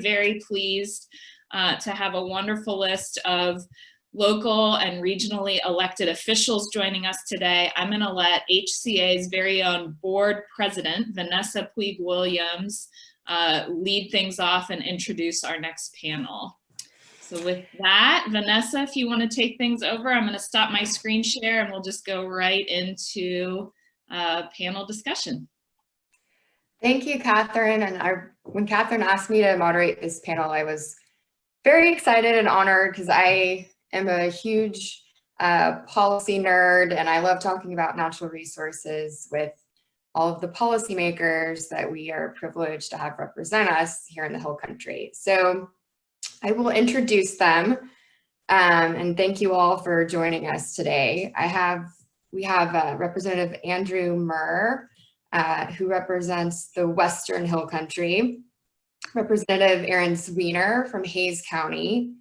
very pleased to have a wonderful list of local and regionally elected officials joining us today. I'm going to let HCA's very own board president, Vanessa Puig Williams, lead things off and introduce our next panel. So with that, Vanessa, if you want to take things over, I'm going to stop my screen share and we'll just go right into panel discussion. Thank you, Catherine. And when Catherine asked me to moderate this panel, I was very excited and honored because I am a huge policy nerd and I love talking about natural resources with all of the policymakers that we are privileged to have represent us here in the Hill Country. So I will introduce them and thank you all for joining us today. We have Representative Andrew Murr, who represents the Western Hill Country, Representative Erin Zwiener from Hayes County,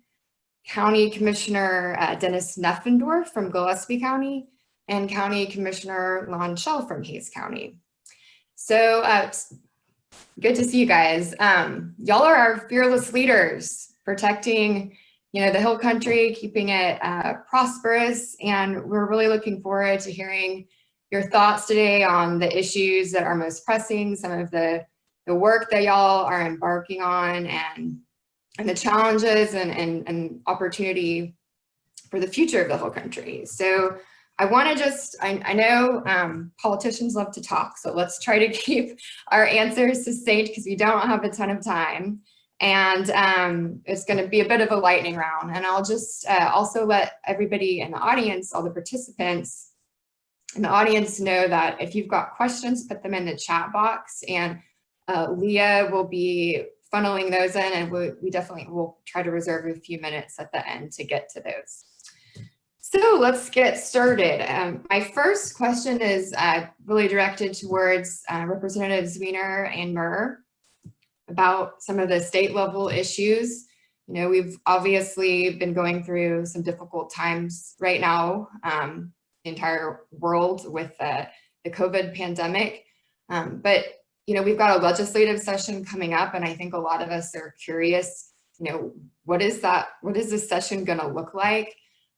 County Commissioner Dennis Neffendorf from Gillespie County, and County Commissioner Lon Shell from Hayes County. So good to see you guys. Y'all are our fearless leaders, protecting the Hill Country, keeping it prosperous, and we're really looking forward to hearing your thoughts today on the issues that are most pressing, some of the work that y'all are embarking on, and the challenges and opportunity for the future of the Hill Country. So I want to I know politicians love to talk, so let's try to keep our answers succinct because we don't have a ton of time. And it's going to be a bit of a lightning round. And I'll just also let everybody in the audience, all the participants in the audience, know that if you've got questions, put them in the chat box, and Leah will be funneling those in, and we definitely will try to reserve a few minutes at the end to get to those. So let's get started. My first question is really directed towards Representatives Zwiener and Murr about some of the state level issues. We've obviously been going through some difficult times right now, the entire world with the COVID pandemic. But we've got a legislative session coming up, and I think a lot of us are curious, what is this session going to look like?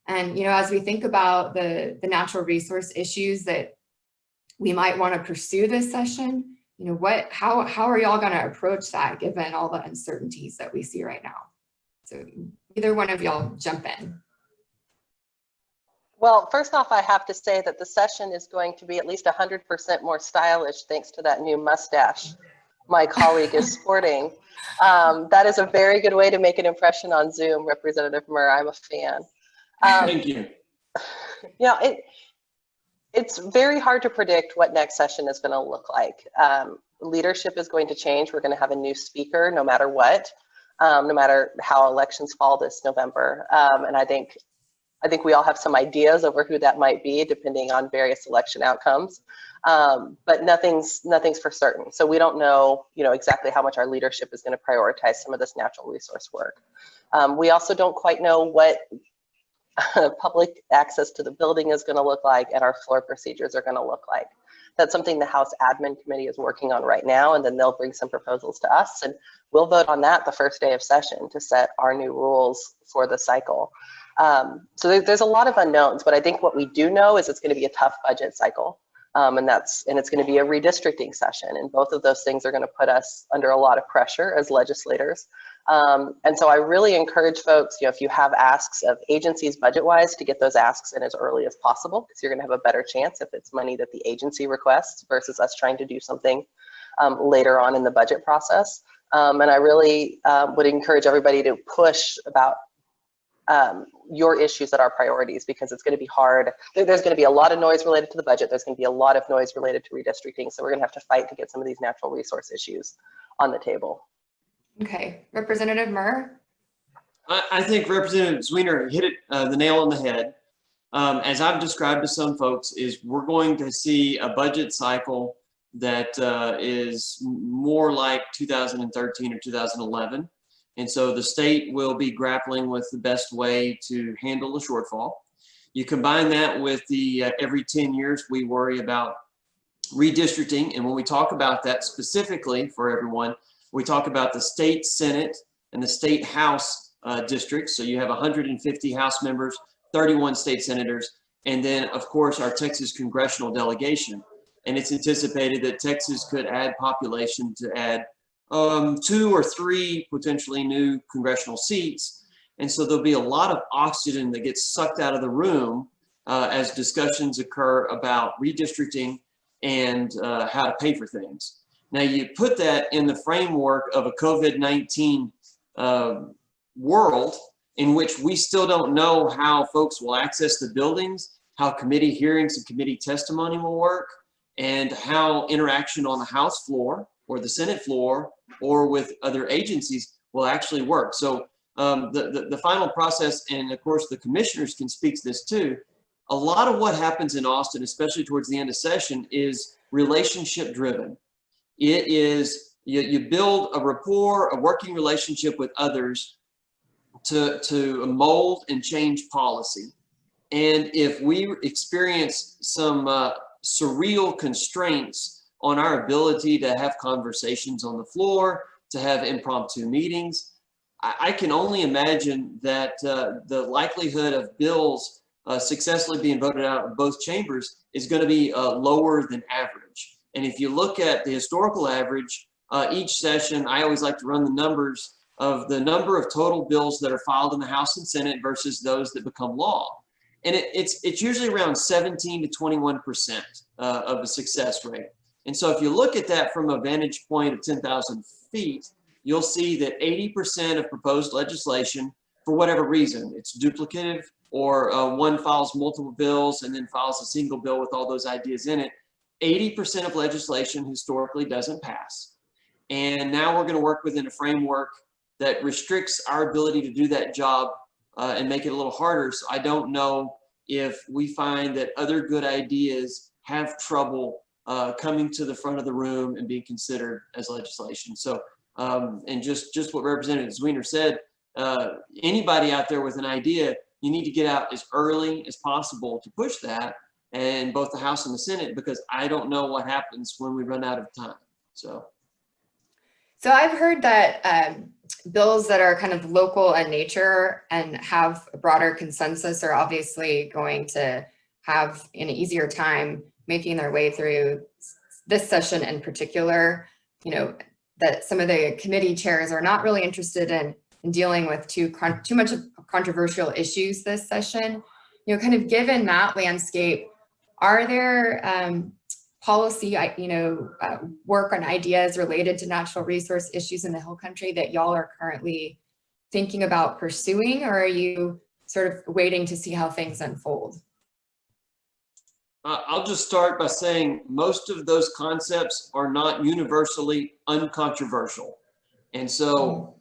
And, as we think about the natural resource issues that we might want to pursue this session, how are y'all going to approach that given all the uncertainties that we see right now? So either one of y'all jump in. Well, first off, I have to say that the session is going to be at least 100% more stylish thanks to that new mustache my colleague is sporting. That is a very good way to make an impression on Zoom, Representative Murr. I'm a fan. Thank you. It's very hard to predict what next session is going to look like. Leadership is going to change. We're going to have a new speaker no matter what, no matter how elections fall this November. And I think we all have some ideas over who that might be, depending on various election outcomes. But nothing's for certain. So we don't know, exactly how much our leadership is going to prioritize some of this natural resource work. We also don't quite know what public access to the building is going to look like and our floor procedures are going to look like. That's something the House Admin Committee is working on right now, and then they'll bring some proposals to us, and we'll vote on that the first day of session to set our new rules for the cycle. So there's a lot of unknowns, but I think what we do know is it's going to be a tough budget cycle, and it's going to be a redistricting session, and both of those things are going to put us under a lot of pressure as legislators. And so I really encourage folks, if you have asks of agencies budget-wise, to get those asks in as early as possible, because you're going to have a better chance if it's money that the agency requests versus us trying to do something later on in the budget process. And I really would encourage everybody to push about your issues that are priorities, because it's going to be hard. There's going to be a lot of noise related to the budget. There's going to be a lot of noise related to redistricting. So we're going to have to fight to get some of these natural resource issues on the table. Okay, Representative Murr. I think Representative Zwiener hit it the nail on the head. As I've described to some folks, is we're going to see a budget cycle that is more like 2013 or 2011. And so the state will be grappling with the best way to handle the shortfall. You combine that with the every 10 years we worry about redistricting. And when we talk about that specifically for everyone, We talk about the state Senate and the state House districts. So you have 150 House members, 31 state senators, and then of course our Texas congressional delegation. And it's anticipated that Texas could add population to add 2 or 3 potentially new congressional seats. And so there'll be a lot of oxygen that gets sucked out of the room as discussions occur about redistricting and how to pay for things. Now you put that in the framework of a COVID-19 world in which we still don't know how folks will access the buildings, how committee hearings and committee testimony will work, and how interaction on the House floor or the Senate floor or with other agencies will actually work. So the final process, and of course the commissioners can speak to this too, a lot of what happens in Austin, especially towards the end of session, is relationship driven. It is, you build a rapport, a working relationship with others to mold and change policy. And if we experience some surreal constraints on our ability to have conversations on the floor, to have impromptu meetings, I can only imagine that the likelihood of bills successfully being voted out of both chambers is going to be lower than average. And if you look at the historical average, each session, I always like to run the numbers of the number of total bills that are filed in the House and Senate versus those that become law. And it's usually around 17 to 21% of a success rate. And so if you look at that from a vantage point of 10,000 feet, you'll see that 80% of proposed legislation, for whatever reason, it's duplicative, or one files multiple bills and then files a single bill with all those ideas in it, 80% of legislation historically doesn't pass. And now we're going to work within a framework that restricts our ability to do that job and make it a little harder. So I don't know if we find that other good ideas have trouble coming to the front of the room and being considered as legislation. So, and just what Representative Zwiener said, anybody out there with an idea, you need to get out as early as possible to push that in both the House and the Senate, because I don't know what happens when we run out of time. So I've heard that bills that are kind of local in nature and have a broader consensus are obviously going to have an easier time making their way through this session in particular. You know, that some of the committee chairs are not really interested in dealing with too much of controversial issues this session. You know, kind of given that landscape, are there policy, work on ideas related to natural resource issues in the Hill Country that y'all are currently thinking about pursuing, or are you sort of waiting to see how things unfold? I'll just start by saying most of those concepts are not universally uncontroversial. And so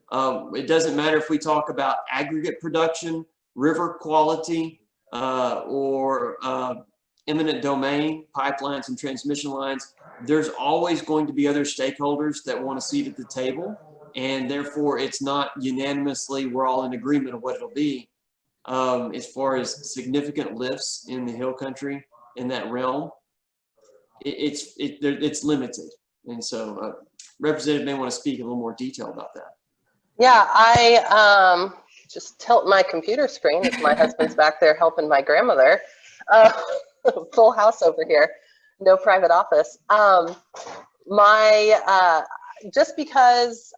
it doesn't matter if we talk about aggregate production, river quality, or eminent domain, pipelines and transmission lines. There's always going to be other stakeholders that want a seat at the table. And therefore it's not unanimously, we're all in agreement of what it'll be. As far as significant lifts in the Hill Country in that realm, it's limited. And so Representative may want to speak in a little more detail about that. Yeah, I just tilt my computer screen as my husband's back there helping my grandmother. Full house over here, no private office. Just because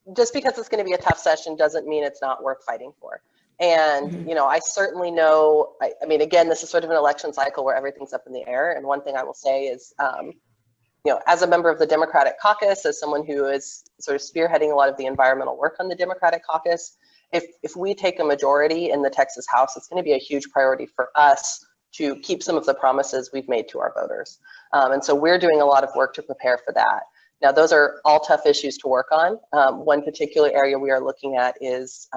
it's going to be a tough session doesn't mean it's not worth fighting for. And, you know, I certainly know, I mean, again, this is sort of an election cycle where everything's up in the air. And one thing I will say is, you know, as a member of the Democratic caucus, as someone who is sort of spearheading a lot of the environmental work on the Democratic caucus, if we take a majority in the Texas House, it's going to be a huge priority for us to keep some of the promises we've made to our voters. And so we're doing a lot of work to prepare for that. Now, those are all tough issues to work on. One particular area we are looking at is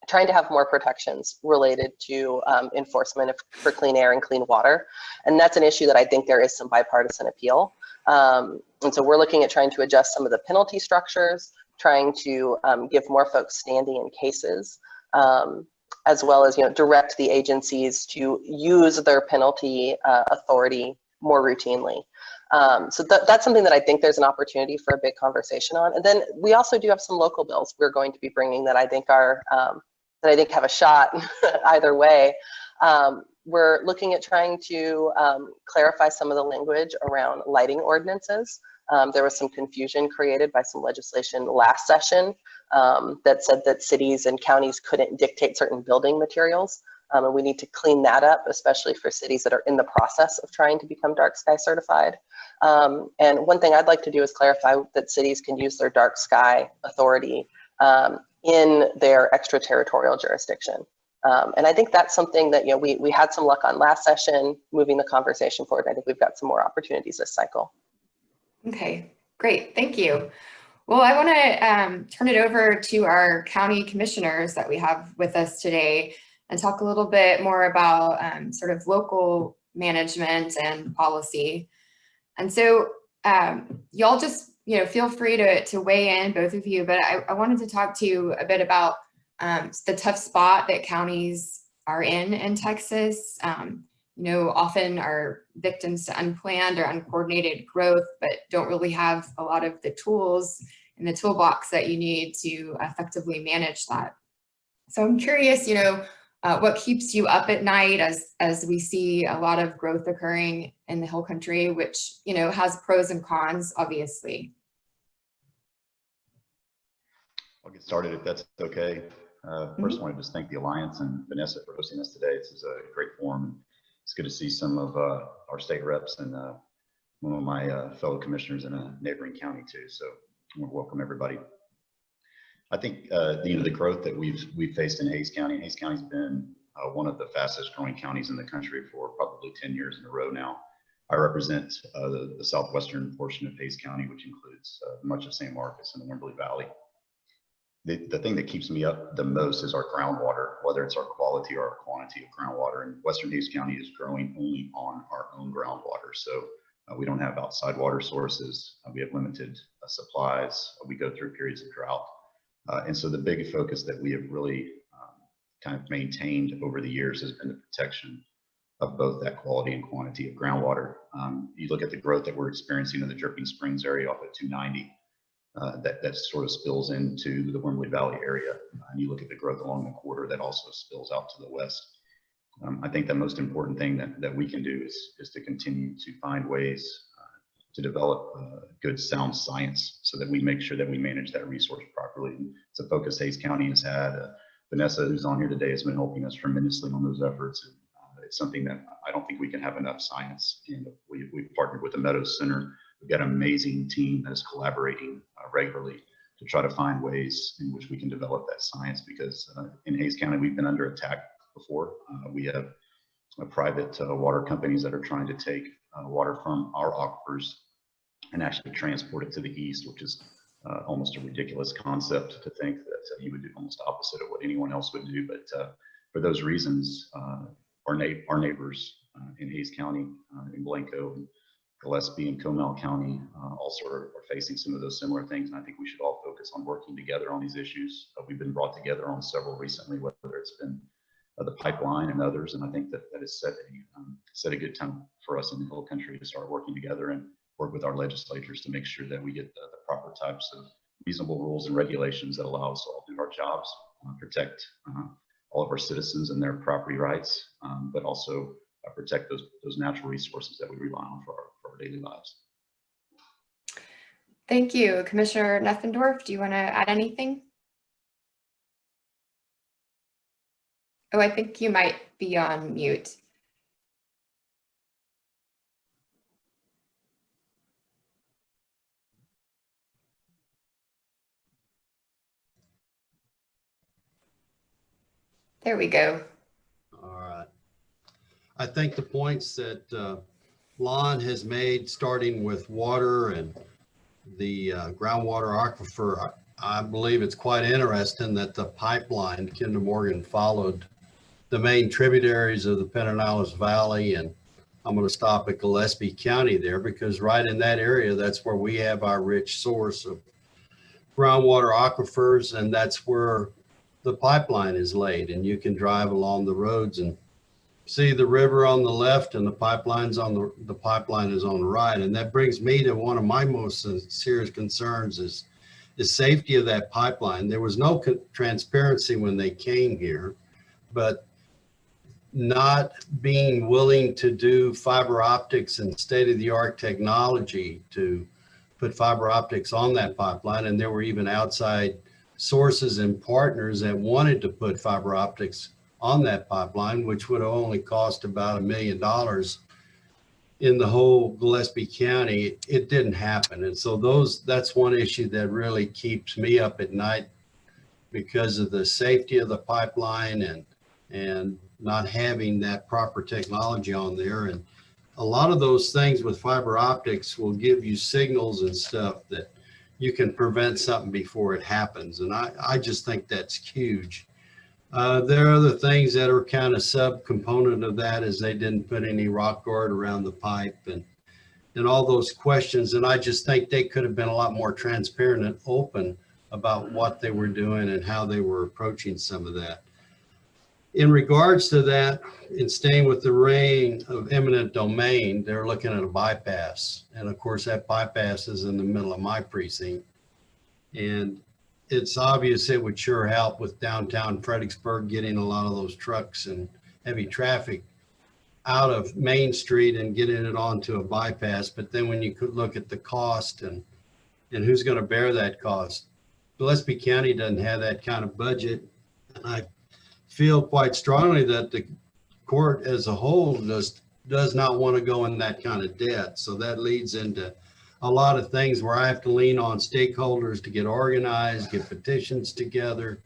trying to have more protections related to enforcement for clean air and clean water. And that's an issue that I think there is some bipartisan appeal. And so we're looking at trying to adjust some of the penalty structures, trying to give more folks standing in cases, as well as, you know, direct the agencies to use their penalty authority more routinely. So that's something that I think there's an opportunity for a big conversation on. And then we also do have some local bills we're going to be bringing that I think are, that I think have a shot either way. We're looking at trying to clarify some of the language around lighting ordinances. There was some confusion created by some legislation last session that said that cities and counties couldn't dictate certain building materials. And we need to clean that up, especially for cities that are in the process of trying to become dark sky certified. And one thing I'd like to do is clarify that cities can use their dark sky authority in their extraterritorial jurisdiction. And I think that's something that, you know, we had some luck on last session, moving the conversation forward. I think we've got some more opportunities this cycle. Okay, great, thank you. Well, I want to turn it over to our county commissioners that we have with us today and talk a little bit more about sort of local management and policy. And so y'all just, you know, feel free to weigh in, both of you, but I wanted to talk to you a bit about the tough spot that counties are in Texas. You know, often are victims to unplanned or uncoordinated growth, but don't really have a lot of the tools in the toolbox that you need to effectively manage that. So I'm curious, you know, what keeps you up at night as we see a lot of growth occurring in the Hill Country, which, you know, has pros and cons, obviously. I'll get started if that's okay. First, I want to just thank the Alliance and Vanessa for hosting us today. This is a great forum. It's good to see some of our state reps and one of my fellow commissioners in a neighboring county too. So I want to welcome everybody. I think the growth that we've faced in Hays County. Hays County's been one of the fastest growing counties in the country for probably 10 years in a row now. I represent the southwestern portion of Hays County, which includes much of San Marcos and the Wimberley Valley. The thing that keeps me up the most is our groundwater, whether it's our quality or our quantity of groundwater. And Western Hays County is growing only on our own groundwater. So we don't have outside water sources. We have limited supplies. We go through periods of drought. And so the big focus that we have really kind of maintained over the years has been the protection of both that quality and quantity of groundwater. You look at the growth that we're experiencing in the Dripping Springs area off at 290. That sort of spills into the Wimberley Valley area. And you look at the growth along the corridor that also spills out to the west. I think the most important thing that we can do is to continue to find ways to develop good sound science so that we make sure that we manage that resource properly. And it's a focus Hays County has had. Vanessa, who's on here today, has been helping us tremendously on those efforts. And it's something that I don't think we can have enough science. And we've partnered with the Meadows Center. We've got an amazing team that is collaborating regularly to try to find ways in which we can develop that science, because in Hays County, we've been under attack before. We have private water companies that are trying to take water from our aquifers and actually transport it to the east, which is almost a ridiculous concept to think that you would do almost opposite of what anyone else would do. But for those reasons, our neighbors in Hays County, in Blanco, and Gillespie and Comal County also are facing some of those similar things. And I think we should all focus on working together on these issues. We've been brought together on several recently, whether it's been the pipeline and others. And I think that has set a good tone for us in the Hill Country to start working together and work with our legislators to make sure that we get the proper types of reasonable rules and regulations that allow us to all do our jobs, protect all of our citizens and their property rights, but also protect those natural resources that we rely on for our daily lives. Thank you. Commissioner Neffendorf, do you want to add anything? Oh, I think you might be on mute. There we go. All right. I think the points that Lon has made, starting with water and the groundwater aquifer, I believe it's quite interesting that the pipeline, Kinder Morgan, followed the main tributaries of the Panelists Valley. And I'm going to stop at Gillespie County there, because right in that area, that's where we have our rich source of groundwater aquifers, and that's where the pipeline is laid. And you can drive along the roads and see the river on the left and the pipeline's on the pipeline is on the right. And that brings me to one of my most serious concerns is safety of that pipeline. There was no transparency when they came here, but not being willing to do fiber optics and state-of-the-art technology to put fiber optics on that pipeline. And there were even outside sources and partners that wanted to put fiber optics on that pipeline, which would have only cost about $1 million in the whole Gillespie County. It didn't happen. And so that's one issue that really keeps me up at night because of the safety of the pipeline and not having that proper technology on there. And a lot of those things with fiber optics will give you signals and stuff that you can prevent something before it happens. And I just think that's huge. There are other things that are kind of sub-component of that, is they didn't put any rock guard around the pipe and all those questions. And I just think they could have been a lot more transparent and open about what they were doing and how they were approaching some of that. In regards to that, in staying with the reign of eminent domain, they're looking at a bypass. And of course, that bypass is in the middle of my precinct. And it's obvious it would sure help with downtown Fredericksburg, getting a lot of those trucks and heavy traffic out of Main Street and getting it onto a bypass. But then when you could look at the cost and who's going to bear that cost, Gillespie County doesn't have that kind of budget. And I feel quite strongly that the court as a whole does not want to go in that kind of debt. So that leads into a lot of things where I have to lean on stakeholders to get organized, get petitions together,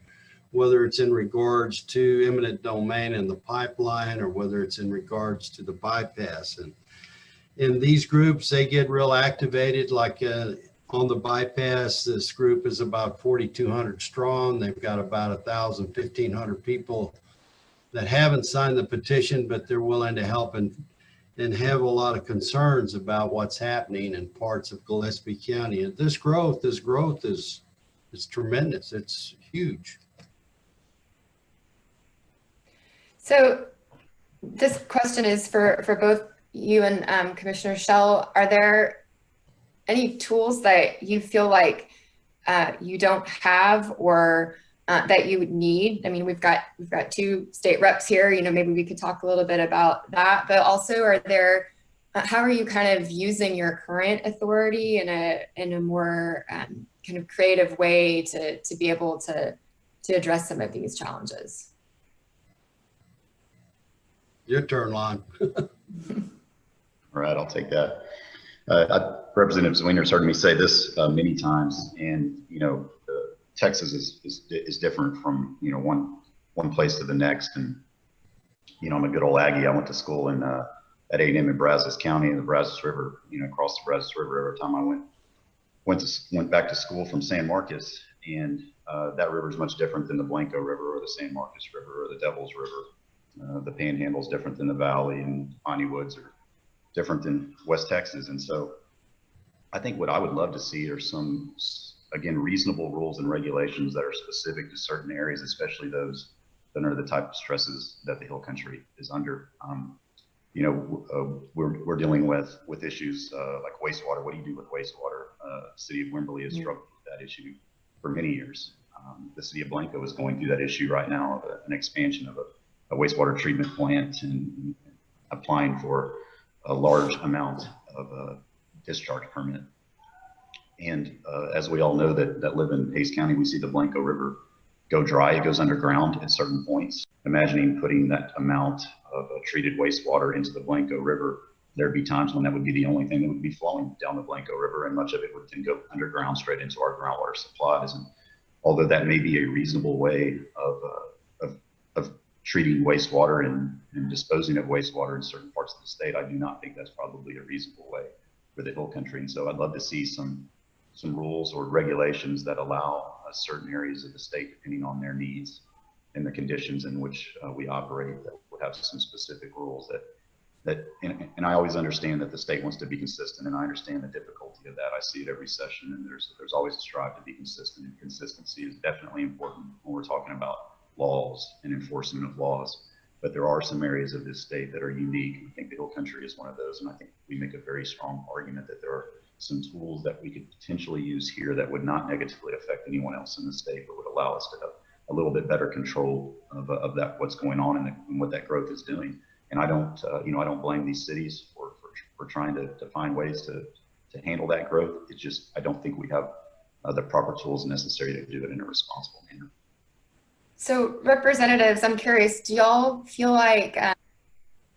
whether it's in regards to eminent domain and the pipeline, or whether it's in regards to the bypass. And in these groups, they get real activated. Like on the bypass, this group is about 4,200 strong. They've got about 1,000, 1,500 people that haven't signed the petition, but they're willing to help and have a lot of concerns about what's happening in parts of Gillespie County. And this growth is tremendous. It's huge. So this question is for both you and Commissioner Schell. Are there any tools that you feel like you don't have or that you would need? I mean, we've got two state reps here, maybe we could talk a little bit about that, but also are there, how are you kind of using your current authority in a more kind of creative way to be able to address some of these challenges? Your turn, Lon. All right, I'll take that. Representative Zwiener's heard me say this many times, and Texas is different from one place to the next. And I'm a good old Aggie. I went to school at A&M in Brazos County in the Brazos River. Across the Brazos River every time I went back to school from San Marcos, and that river is much different than the Blanco River or the San Marcos River or the Devil's River. The Panhandle is different than the Valley, and Piney Woods are different than West Texas. And so I think what I would love to see are some, again, reasonable rules and regulations that are specific to certain areas, especially those that are the type of stresses that the Hill Country is under. We're dealing with issues like wastewater. What do you do with wastewater? City of Wimberley has struggled with that issue for many years. The city of Blanco is going through that issue right now, of an expansion of a wastewater treatment plant and applying for a large amount of a discharge permit. And as we all know that live in Hays County, we see the Blanco River go dry. It goes underground at certain points. Imagining putting that amount of treated wastewater into the Blanco River, there'd be times when that would be the only thing that would be flowing down the Blanco River, and much of it would then go underground straight into our groundwater supplies. And although that may be a reasonable way of treating wastewater and disposing of wastewater in certain parts of the state, I do not think that's probably a reasonable way for the Hill Country. And so I'd love to see some rules or regulations that allow certain areas of the state, depending on their needs and the conditions in which we operate, that would have some specific rules and I always understand that the state wants to be consistent, and I understand the difficulty of that. I see it every session, and there's always a strive to be consistent, and consistency is definitely important when we're talking about laws and enforcement of laws. but there are some areas of this state that are unique. I think the Hill Country is one of those, and I think we make a very strong argument that there are some tools that we could potentially use here that would not negatively affect anyone else in the state, but would allow us to have a little bit better control of that, what's going on and what that growth is doing. And I don't, I don't blame these cities for trying to find ways to handle that growth. It's just, I don't think we have the proper tools necessary to do it in a responsible manner. So representatives, I'm curious, do y'all feel like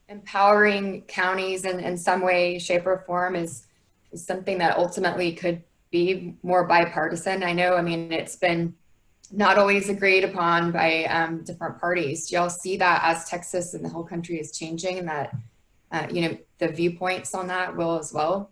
empowering counties in some way, shape, or form is something that ultimately could be more bipartisan? I know, I mean, it's been not always agreed upon by different parties. Do y'all see that as Texas and the whole country is changing, and that, the viewpoints on that will as well?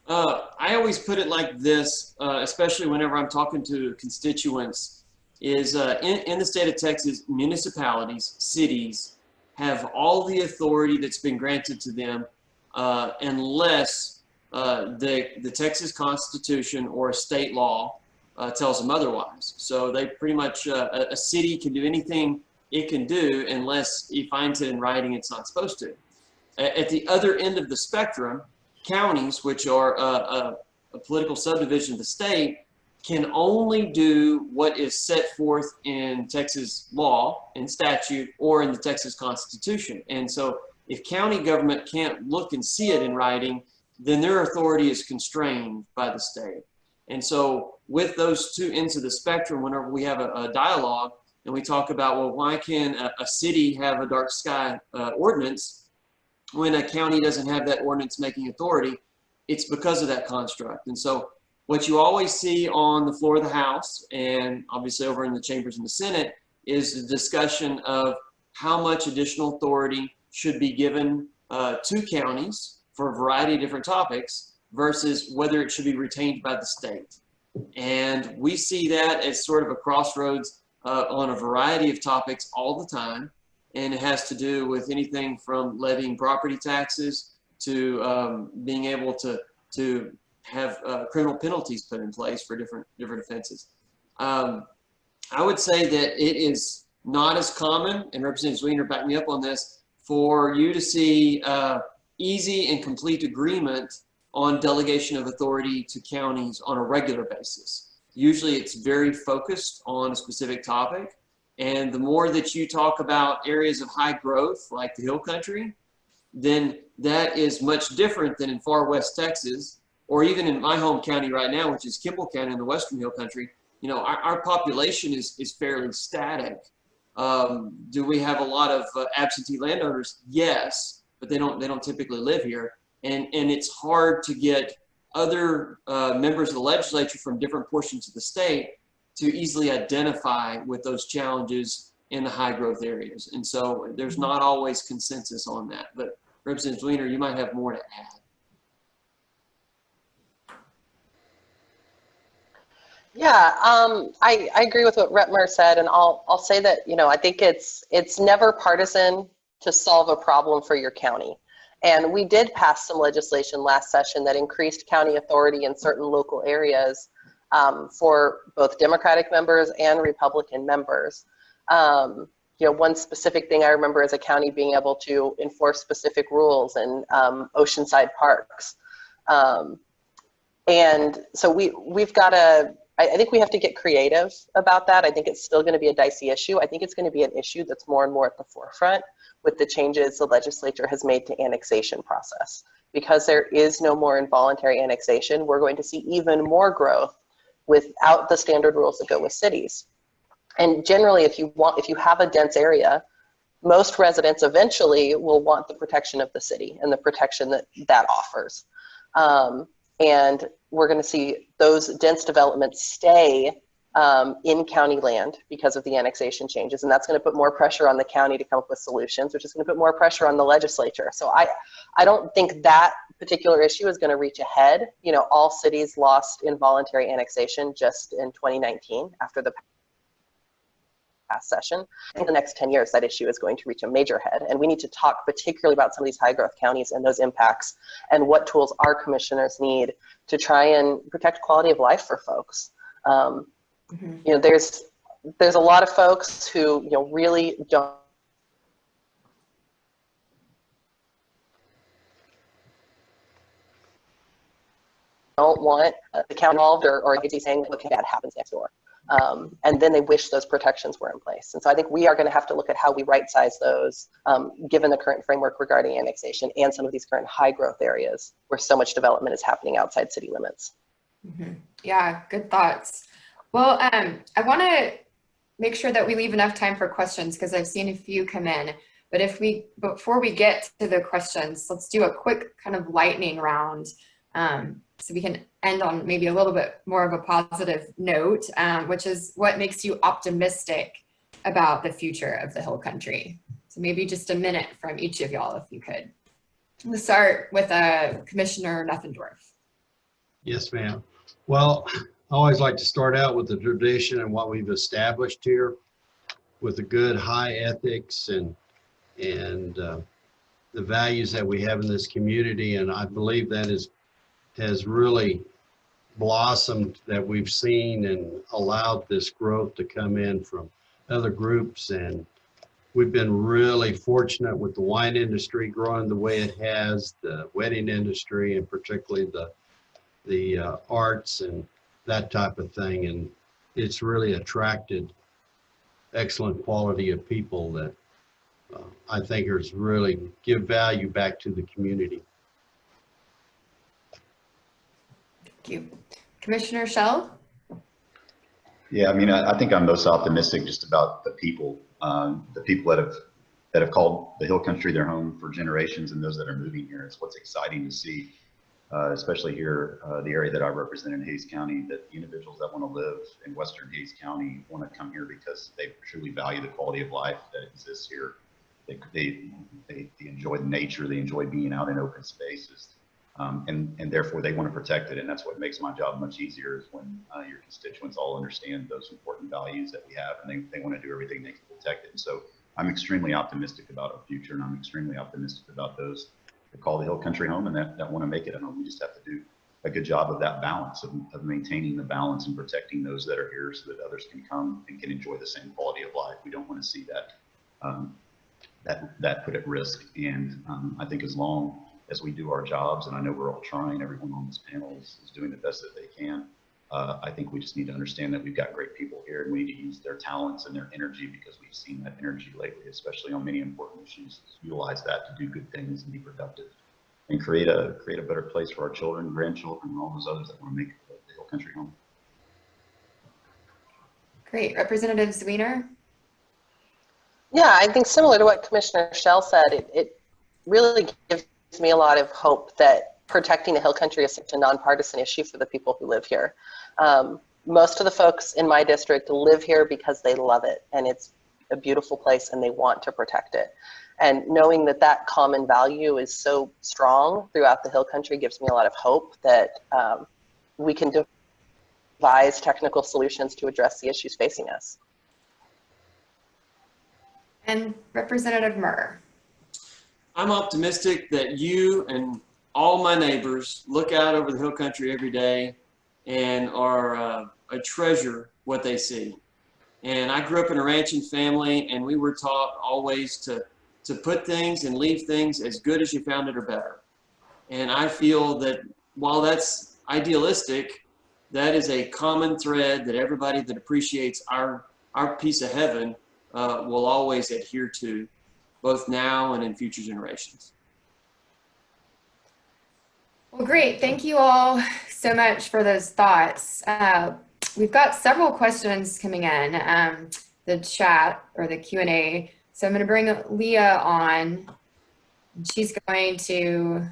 I always put it like this, especially whenever I'm talking to constituents, is in the state of Texas, municipalities, cities have all the authority that's been granted to them unless the Texas Constitution or a state law tells them otherwise. So they pretty much, a city can do anything it can do unless he finds it in writing it's not supposed to. At the other end of the spectrum, counties, which are a political subdivision of the state, can only do what is set forth in Texas law and statute or in the Texas Constitution. And so if county government can't look and see it in writing, then their authority is constrained by the state. And so with those two ends of the spectrum, whenever we have a dialogue and we talk about, well, why can a city have a dark sky ordinance when a county doesn't have that ordinance making authority? It's because of that construct. And so what you always see on the floor of the House and obviously over in the chambers in the Senate is the discussion of how much additional authority should be given to counties for a variety of different topics versus whether it should be retained by the state. And we see that as sort of a crossroads on a variety of topics all the time. And it has to do with anything from levying property taxes to being able to have criminal penalties put in place for different offenses. I would say that it is not as common, and Representative Zwiener backed me up on this, for you to see easy and complete agreement on delegation of authority to counties on a regular basis. Usually it's very focused on a specific topic. And the more that you talk about areas of high growth, like the Hill Country, then that is much different than in far west Texas, or even in my home county right now, which is Kimball County in the Western Hill Country. You know, our population is fairly static. Do we have a lot of absentee landowners? Yes, but they don't typically live here. And it's hard to get other members of the legislature from different portions of the state to easily identify with those challenges in the high growth areas. And so there's not always consensus on that. But Representative Zwiener, you might have more to add. Yeah, I agree with what Rep. Murr said, and I'll say that, I think it's never partisan to solve a problem for your county. And we did pass some legislation last session that increased county authority in certain local areas for both Democratic members and Republican members. One specific thing I remember is a county being able to enforce specific rules in oceanside parks. And so we've got to, I think we have to get creative about that. I think it's still going to be a dicey issue. I think it's going to be an issue that's more and more at the forefront with the changes the legislature has made to annexation process. Because there is no more involuntary annexation, we're going to see even more growth without the standard rules that go with cities. And generally, if you have a dense area, most residents eventually will want the protection of the city and the protection that offers. And we're going to see those dense developments stay in county land because of the annexation changes. And that's going to put more pressure on the county to come up with solutions, which is going to put more pressure on the legislature. So I don't think that particular issue is going to reach a head. All cities lost involuntary annexation just in 2019 after the past session. In the next 10 years, that issue is going to reach a major head. And we need to talk particularly about some of these high growth counties and those impacts and what tools our commissioners need to try and protect quality of life for folks. There's there's a lot of folks who, you know, really don't want the county involved or agency saying what bad happens next door. And then they wish those protections were in place. And so I think we are going to have to look at how we right size those, given the current framework regarding annexation and some of these current high growth areas where so much development is happening outside city limits. Mm-hmm. Yeah, good thoughts. Well, I want to make sure that we leave enough time for questions because I've seen a few come in. But before we get to the questions, let's do a quick kind of lightning round. So we can end on maybe a little bit more of a positive note, which is what makes you optimistic about the future of the Hill Country. So maybe just a minute from each of y'all, if you could. We'll start with Commissioner Neffendorf. Yes, ma'am. Well, I always like to start out with the tradition and what we've established here with the good high ethics and the values that we have in this community. And I believe that has really blossomed, that we've seen and allowed this growth to come in from other groups. And we've been really fortunate with the wine industry growing the way it has, the wedding industry, and particularly the arts and that type of thing. And it's really attracted excellent quality of people that I think is really give value back to the community. Thank you. Commissioner Schell? Yeah, I mean, I think I'm most optimistic just about the people that have called the Hill Country their home for generations, and those that are moving here. It's what's exciting to see, especially here, the area that I represent in Hays County, that the individuals that want to live in Western Hays County want to come here because they truly value the quality of life that exists here. They enjoy the nature, they enjoy being out in open spaces. And therefore they want to protect it. And that's what makes my job much easier, is when your constituents all understand those important values that we have, and they want to do everything they can protect it. And so I'm extremely optimistic about our future, and I'm extremely optimistic about those that call the Hill Country home and that want to make it a home. We just have to do a good job of that balance, of maintaining the balance and protecting those that are here so that others can come and can enjoy the same quality of life. We don't want to see that put at risk. And I think as long as we do our jobs, and I know we're all trying, everyone on this panel is doing the best that they can. I think we just need to understand that we've got great people here, and we need to use their talents and their energy, because we've seen that energy lately, especially on many important issues. Utilize that to do good things and be productive, and create a better place for our children, grandchildren, and all those others that want to make the Hill Country home. Great. Representative Zwiener? Yeah, I think similar to what Commissioner Schell said, it really gives me a lot of hope that protecting the Hill Country is such a nonpartisan issue for the people who live here. Most of the folks in my district live here because they love it, and it's a beautiful place and they want to protect it. And knowing that that common value is so strong throughout the Hill Country gives me a lot of hope that we can devise technical solutions to address the issues facing us. And Representative Murr? I'm optimistic that you and all my neighbors look out over the Hill Country every day and are treasure what they see. And I grew up in a ranching family, and we were taught always to put things and leave things as good as you found it or better. And I feel that while that's idealistic, that is a common thread that everybody that appreciates our piece of heaven will always adhere to, both now and in future generations. Well, great. Thank you all so much for those thoughts. We've got several questions coming in, the chat or the Q&A. So I'm going to bring Leah on. She's going to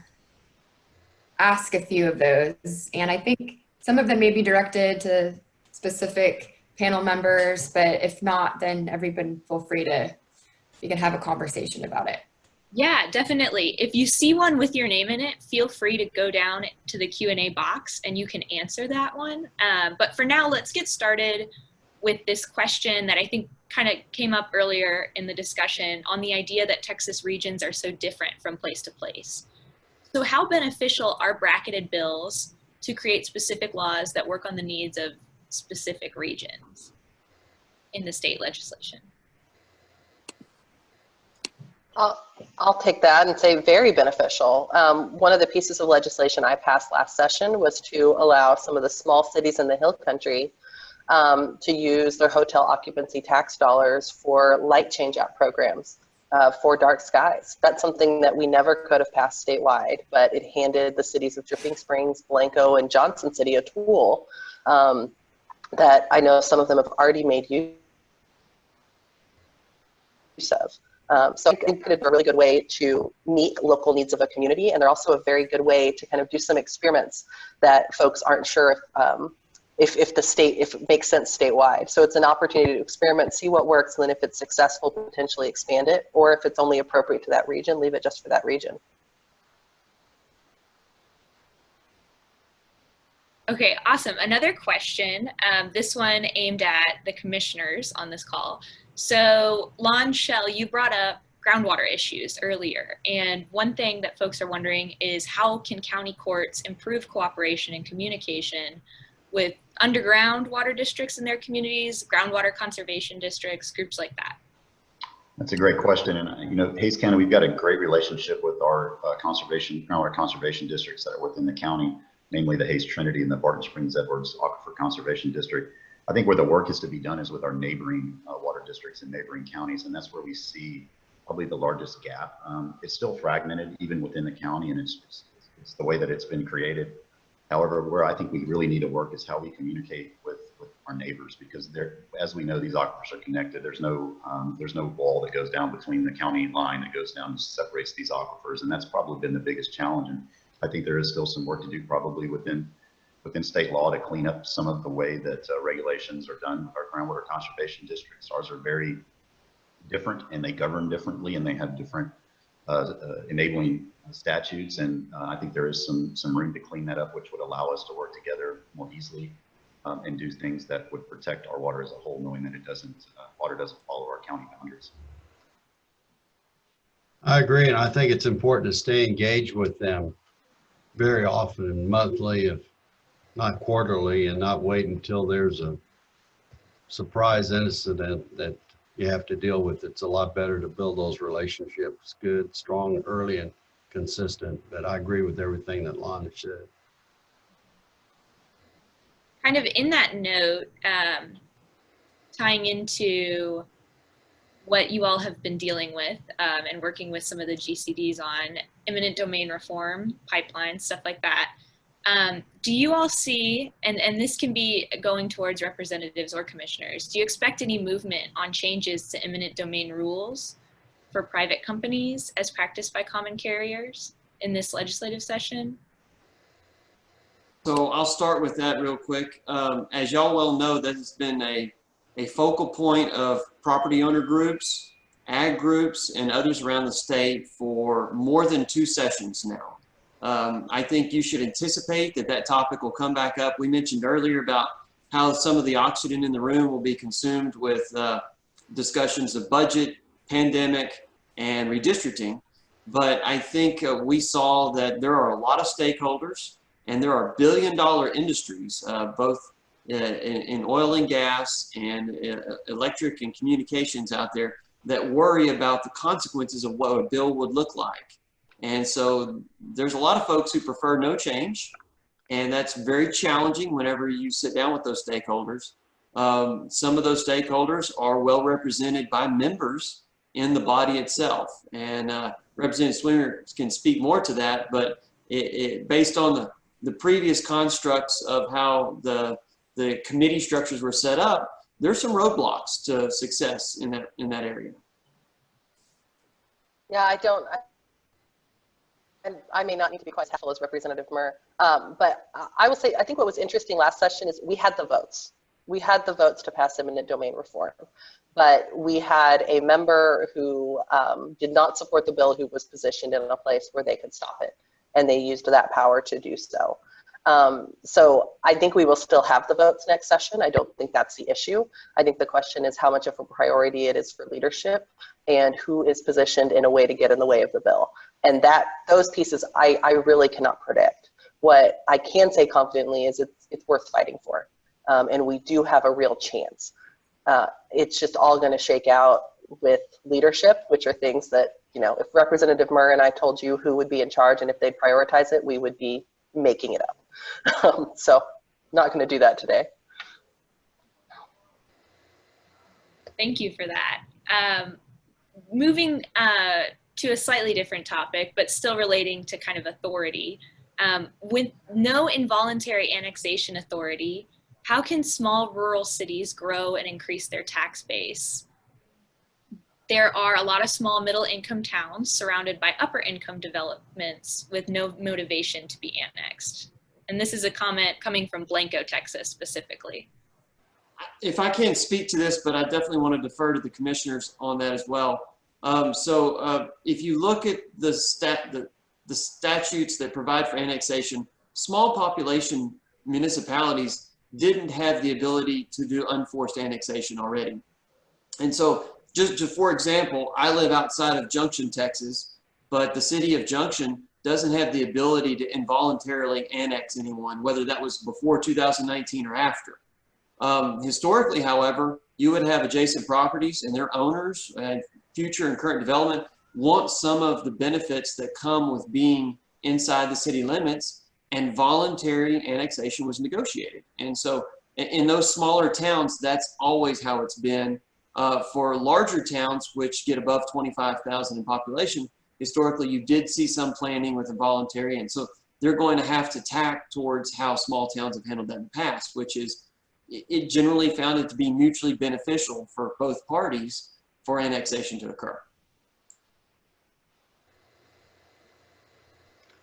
ask a few of those. And I think some of them may be directed to specific panel members, but if not, then everyone feel free to, you can have a conversation about it. Yeah, definitely. If you see one with your name in it, feel free to go down to the Q&A box and you can answer that one. But for now, let's get started with this question that I think kind of came up earlier in the discussion on the idea that Texas regions are so different from place to place. So how beneficial are bracketed bills to create specific laws that work on the needs of specific regions? in the state legislation? I'll take that and say very beneficial. One of the pieces of legislation I passed last session was to allow some of the small cities in the Hill Country to use their hotel occupancy tax dollars for light change-out programs for dark skies. That's something that we never could have passed statewide, but it handed the cities of Dripping Springs, Blanco, and Johnson City a tool that I know some of them have already made use of. So I think it's a really good way to meet local needs of a community, and they're also a very good way to kind of do some experiments that folks aren't sure if it makes sense statewide. So it's an opportunity to experiment, see what works, and then if it's successful, potentially expand it, or if it's only appropriate to that region, leave it just for that region. Okay, awesome. Another question, this one aimed at the commissioners on this call. So Lon, Shell, you brought up groundwater issues earlier. And one thing that folks are wondering is how can county courts improve cooperation and communication with underground water districts in their communities, groundwater conservation districts, groups like that? That's a great question. And, you know, Hays County, we've got a great relationship with our groundwater conservation districts that are within the county, namely the Hays Trinity and the Barton Springs Edwards Aquifer Conservation District. I think where the work is to be done is with our neighboring water districts and neighboring counties, and that's where we see probably the largest gap. It's still fragmented even within the county, and it's the way that it's been created. However, where I think we really need to work is how we communicate with our neighbors, because as we know, these aquifers are connected. There's no wall that goes down between the county line that goes down and separates these aquifers, and that's probably been the biggest challenge. And I think there is still some work to do probably within state law to clean up some of the way that regulations are done with our groundwater conservation districts. Ours are very different, and they govern differently, and they have different enabling statutes. And I think there is some room to clean that up, which would allow us to work together more easily and do things that would protect our water as a whole, knowing that water doesn't follow our county boundaries. I agree, and I think it's important to stay engaged with them very often, monthly, if not quarterly, and not wait until there's a surprise incident that you have to deal with. It's a lot better to build those relationships good, strong, early, and consistent. But I agree with everything that Lon said. Kind of in that note, tying into what you all have been dealing with and working with some of the GCDs on eminent domain reform, pipelines, stuff like that. Do you all see, and this can be going towards representatives or commissioners, do you expect any movement on changes to eminent domain rules for private companies as practiced by common carriers in this legislative session? So I'll start with that real quick. As y'all well know, that has been a focal point of property owner groups, ag groups, and others around the state for more than 2 sessions now. I think you should anticipate that topic will come back up. We mentioned earlier about how some of the oxygen in the room will be consumed with discussions of budget, pandemic, and redistricting. But I think we saw that there are a lot of stakeholders, and there are billion-dollar industries, both in oil and gas and electric and communications out there, that worry about the consequences of what a bill would look like. And so there's a lot of folks who prefer no change, and that's very challenging whenever you sit down with those stakeholders. Some of those stakeholders are well represented by members in the body itself, and Representative Zwiener can speak more to that, but based on the previous constructs of how the committee structures were set up, there's some roadblocks to success in that area. Yeah, I may not need to be quite as helpful as Representative Murr, but I will say, I think what was interesting last session is we had the votes. We had the votes to pass eminent domain reform, but we had a member who did not support the bill who was positioned in a place where they could stop it, and they used that power to do so. So I think we will still have the votes next session. I don't think that's the issue. I think the question is how much of a priority it is for leadership and who is positioned in a way to get in the way of the bill. And those pieces I really cannot predict. What I can say confidently is it's worth fighting for. And we do have a real chance. It's just all going to shake out with leadership, which are things that, you know, if Representative Murr and I told you who would be in charge and if they'd prioritize it, we would be making it up. So not going to do that today. Thank you for that. Moving to a slightly different topic, but still relating to kind of authority. With no involuntary annexation authority, how can small rural cities grow and increase their tax base? There are a lot of small middle income towns surrounded by upper income developments with no motivation to be annexed. And this is a comment coming from Blanco, Texas specifically. If I can't speak to this, but I definitely want to defer to the commissioners on that as well. If you look at the statutes that provide for annexation, small population municipalities didn't have the ability to do unforced annexation already. And so just for example, I live outside of Junction, Texas, but the city of Junction doesn't have the ability to involuntarily annex anyone, whether that was before 2019 or after. Historically, however, you would have adjacent properties and their owners and future and current development want some of the benefits that come with being inside the city limits, and voluntary annexation was negotiated. And so in those smaller towns, that's always how it's been. For larger towns, which get above 25,000 in population, historically, you did see some planning with involuntary. And so they're going to have to tack towards how small towns have handled that in the past, which is it generally found it to be mutually beneficial for both parties for annexation to occur.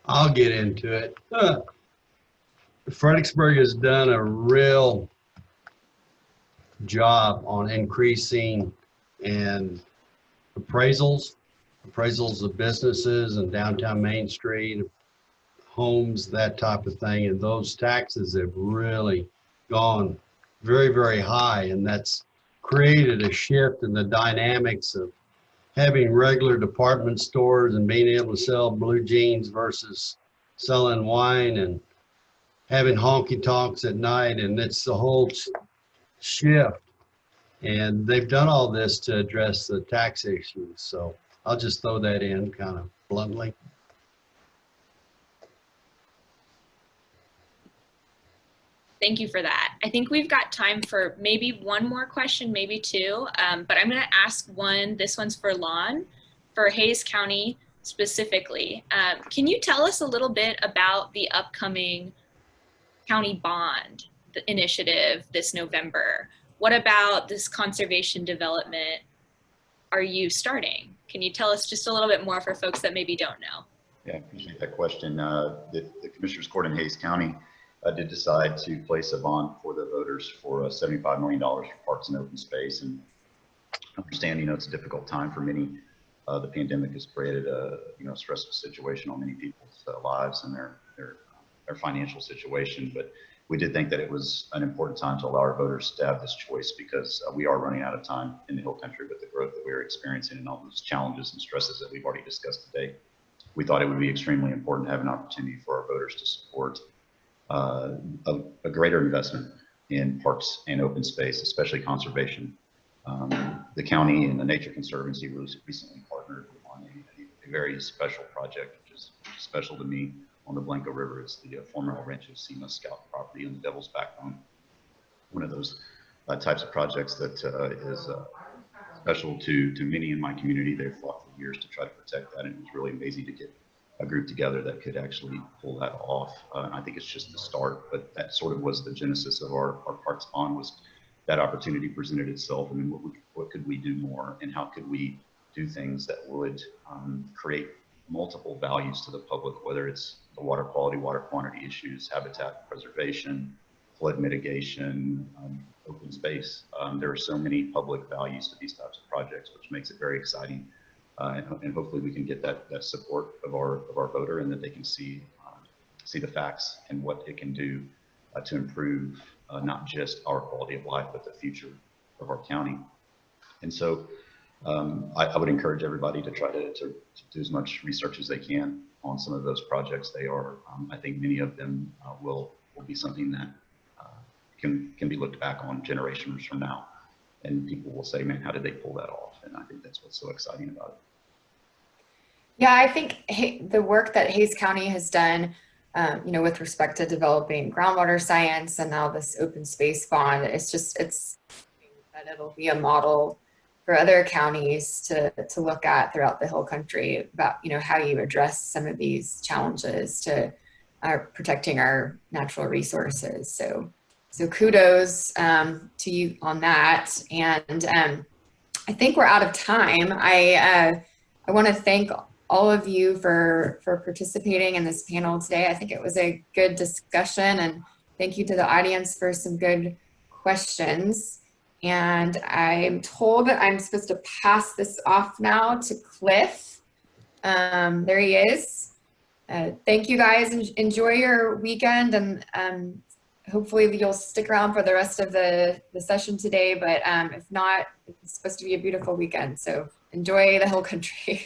I'll get into it. Fredericksburg has done a real job on increasing and appraisals of businesses and downtown Main Street, homes, that type of thing. And those taxes have really gone very, very high. And that's created a shift in the dynamics of having regular department stores and being able to sell blue jeans versus selling wine and having honky tonks at night. And it's the whole shift. And they've done all this to address the tax issues. So I'll just throw that in kind of bluntly. Thank you for that. I think we've got time for maybe one more question, maybe two, but I'm going to ask one. This one's for Lon, for Hays County specifically. Can you tell us a little bit about the upcoming county bond initiative this November? What about this conservation development are you starting? Can you tell us just a little bit more for folks that maybe don't know? Yeah, I appreciate that question. The Commissioners Court in Hays County did decide to place a bond for the voters for $75 million for parks and open space. And understand, it's a difficult time for many. The pandemic has created a stressful situation on many people's lives and their financial situation. But we did think that it was an important time to allow our voters to have this choice, because we are running out of time in the Hill Country with the growth that we're experiencing and all those challenges and stresses that we've already discussed today. We thought it would be extremely important to have an opportunity for our voters to support a greater investment in parks and open space, especially conservation. The county and the Nature Conservancy recently partnered on a very special project, which is special to me, on the Blanco River. It's the former Rancho Sema Scout property on the Devil's Backbone. One of those types of projects that is special to many in my community. They've fought for years to try to protect that, and it was really amazing to get a group together that could actually pull that off. I think it's just the start, but that sort of was the genesis of our Parks Bond. Was that opportunity presented itself, and what could we do more, and how could we do things that would create multiple values to the public, whether it's the water quality, water quantity issues, habitat preservation, flood mitigation, open space. There are so many public values to these types of projects, which makes it very exciting. And hopefully we can get that support of our voter, and that they can see the facts and what it can do to improve not just our quality of life, but the future of our county. And so I would encourage everybody to try to do as much research as they can on some of those projects. They are, I think many of them will be something that can be looked back on generations from now and people will say, man, how did they pull that off? And I think that's what's so exciting about it. Yeah, I think the work that Hays County has done, you know, with respect to developing groundwater science and now this open space bond, it's that it'll be a model for other counties to look at throughout the whole country about, you know, how you address some of these challenges to protecting our natural resources. So kudos to you on that. And I think we're out of time. I want to thank all of you for participating in this panel today. I think it was a good discussion, and thank you to the audience for some good questions. And I'm told that I'm supposed to pass this off now to Cliff. There he is. Thank you guys. Enjoy your weekend, and hopefully you'll stick around for the rest of the session today. But if not, it's supposed to be a beautiful weekend. So enjoy the whole country.